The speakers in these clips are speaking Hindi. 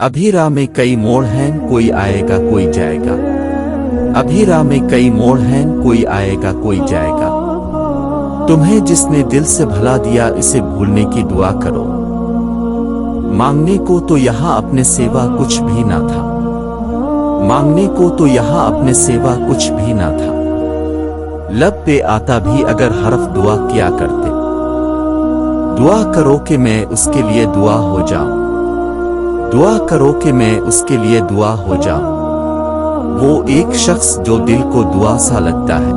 अभी राह में कई मोड़ हैं, कोई आएगा कोई जाएगा। अभी राह में कई मोड़ हैं, कोई आएगा कोई जाएगा। तुम्हें जिसने दिल से भला दिया, इसे भूलने की दुआ करो। मांगने को तो यहाँ अपने सेवा कुछ भी ना था। मांगने को तो यहाँ अपने सेवा कुछ भी ना था। लब पे आता भी अगर हरफ दुआ किया करते। दुआ करो कि मैं उसके लिए दुआ हो जाऊं। दुआ करो कि मैं उसके लिए दुआ हो जाऊं। वो एक शख्स जो दिल को दुआ सा लगता है।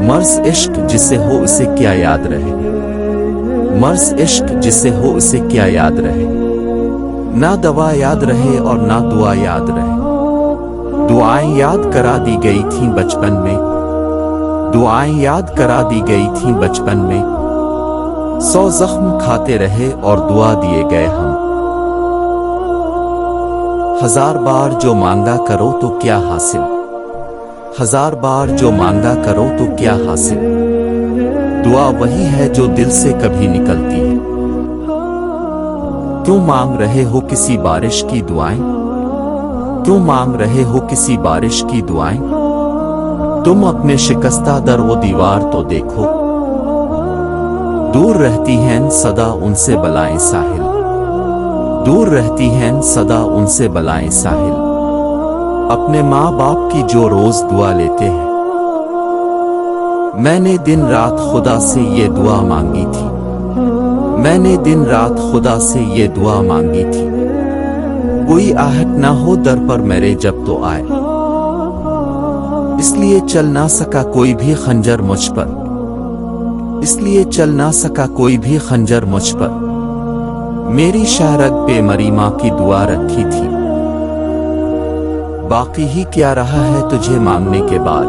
मर्ज इश्क जिसे हो उसे क्या याद रहे। मर्ज इश्क जिसे हो उसे क्या याद रहे। ना दवा याद रहे और ना दुआ याद रहे। दुआएं याद करा दी गई थीं बचपन में। दुआएं याद करा दी गई थीं बचपन में। 100 जख्म खाते रहे और दुआ दिए गए हम। 1000 बार जो मांगा करो तो क्या हासिल। 1000 बार जो मांगा करो तो क्या हासिल। दुआ वही है जो दिल से कभी निकलती है। क्यों मांग रहे हो किसी बारिश की दुआएं। क्यों मांग रहे हो किसी बारिश की दुआएं। तुम अपने शिकस्ता दर वो दीवार तो देखो। दूर रहती हैं सदा उनसे बलाएं साहिल। दूर रहती हैं सदा उनसे बलाएं साहिल। अपने माँ बाप की जो रोज दुआ लेते हैं। मैंने दिन रात खुदा से ये दुआ मांगी थी। मैंने दिन रात खुदा से ये दुआ मांगी थी। कोई आहट ना हो दर पर मेरे जब तो आए। इसलिए चल ना सका कोई भी खंजर मुझ पर। इसलिए चल ना सका कोई भी खंजर मुझ पर। मेरी शाहरग पे मरी माँ की दुआ रखी थी। बाकी ही क्या रहा है तुझे मांगने के बाद।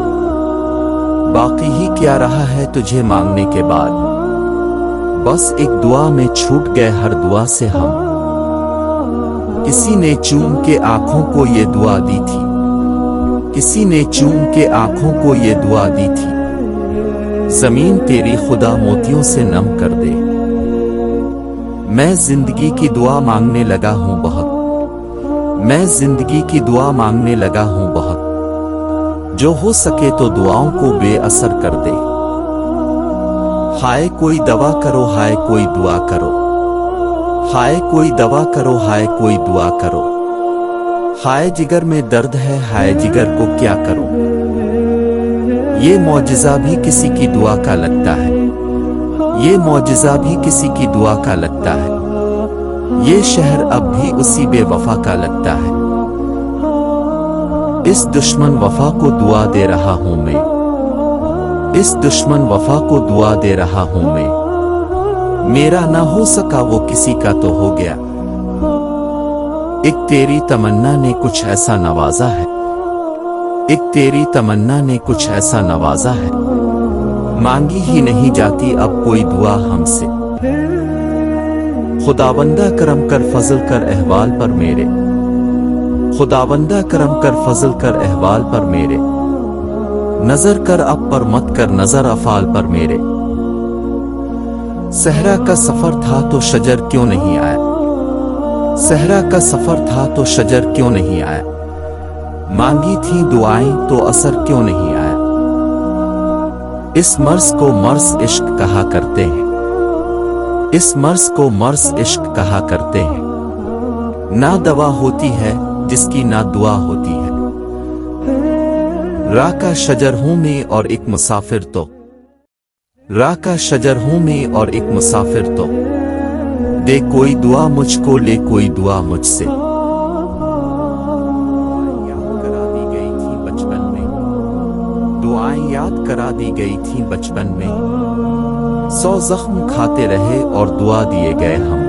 बाकी ही क्या रहा है तुझे मांगने के बाद। बस एक दुआ में छूट गए हर दुआ से हम। किसी ने चूम के आंखों को ये दुआ दी थी। किसी ने चूम के आंखों को ये दुआ दी थी। जमीन तेरी खुदा मोतियों से नम कर दे। मैं जिंदगी की दुआ मांगने लगा हूं बहुत। मैं जिंदगी की दुआ मांगने लगा हूं बहुत। जो हो सके तो दुआओं को बेअसर कर दे। हाय कोई दवा करो, हाय कोई दुआ करो। हाय कोई दवा करो, हाय कोई दुआ करो। हाय जिगर में दर्द है, हाय जिगर को क्या करो। ये मौजिज़ा भी किसी की दुआ का लगता है। ये मौजिज़ा भी किसी की दुआ का लगता है। ये शहर अब भी उसी बेवफा का लगता है। इस दुश्मन वफा को दुआ दे रहा हूं मैं। इस दुश्मन वफा को दुआ दे रहा हूं मैं। मेरा ना हो सका वो किसी का तो हो गया। एक तेरी तमन्ना ने कुछ ऐसा नवाजा है। एक तेरी तमन्ना ने कुछ ऐसा नवाजा है। मांगी ही नहीं जाती अब कोई दुआ हमसे। खुदावंदा करम कर फजल कर अहवाल पर मेरे। खुदावंदा करम कर फजल कर अहवाल पर मेरे। नजर कर अब पर मत कर नजर अफाल पर मेरे। सहरा का सफर था तो शजर क्यों नहीं आया। सहरा का सफर था तो शजर क्यों नहीं आया। मांगी थी दुआएं तो असर क्यों नहीं आया। इस मर्ज को मर्ज इश्क कहा करते हैं। इस मर्ज को मर्ज इश्क कहा करते हैं। ना दवा होती है जिसकी ना दुआ होती है। राह का शजर हूं मैं और एक मुसाफिर तो। राह का शजर हूं मैं और एक मुसाफिर तो। दे कोई दुआ मुझको, ले कोई दुआ मुझसे। दुआएं याद करा दी गई थी बचपन में। 100 जख्म खाते रहे और दुआ दिए गए हम।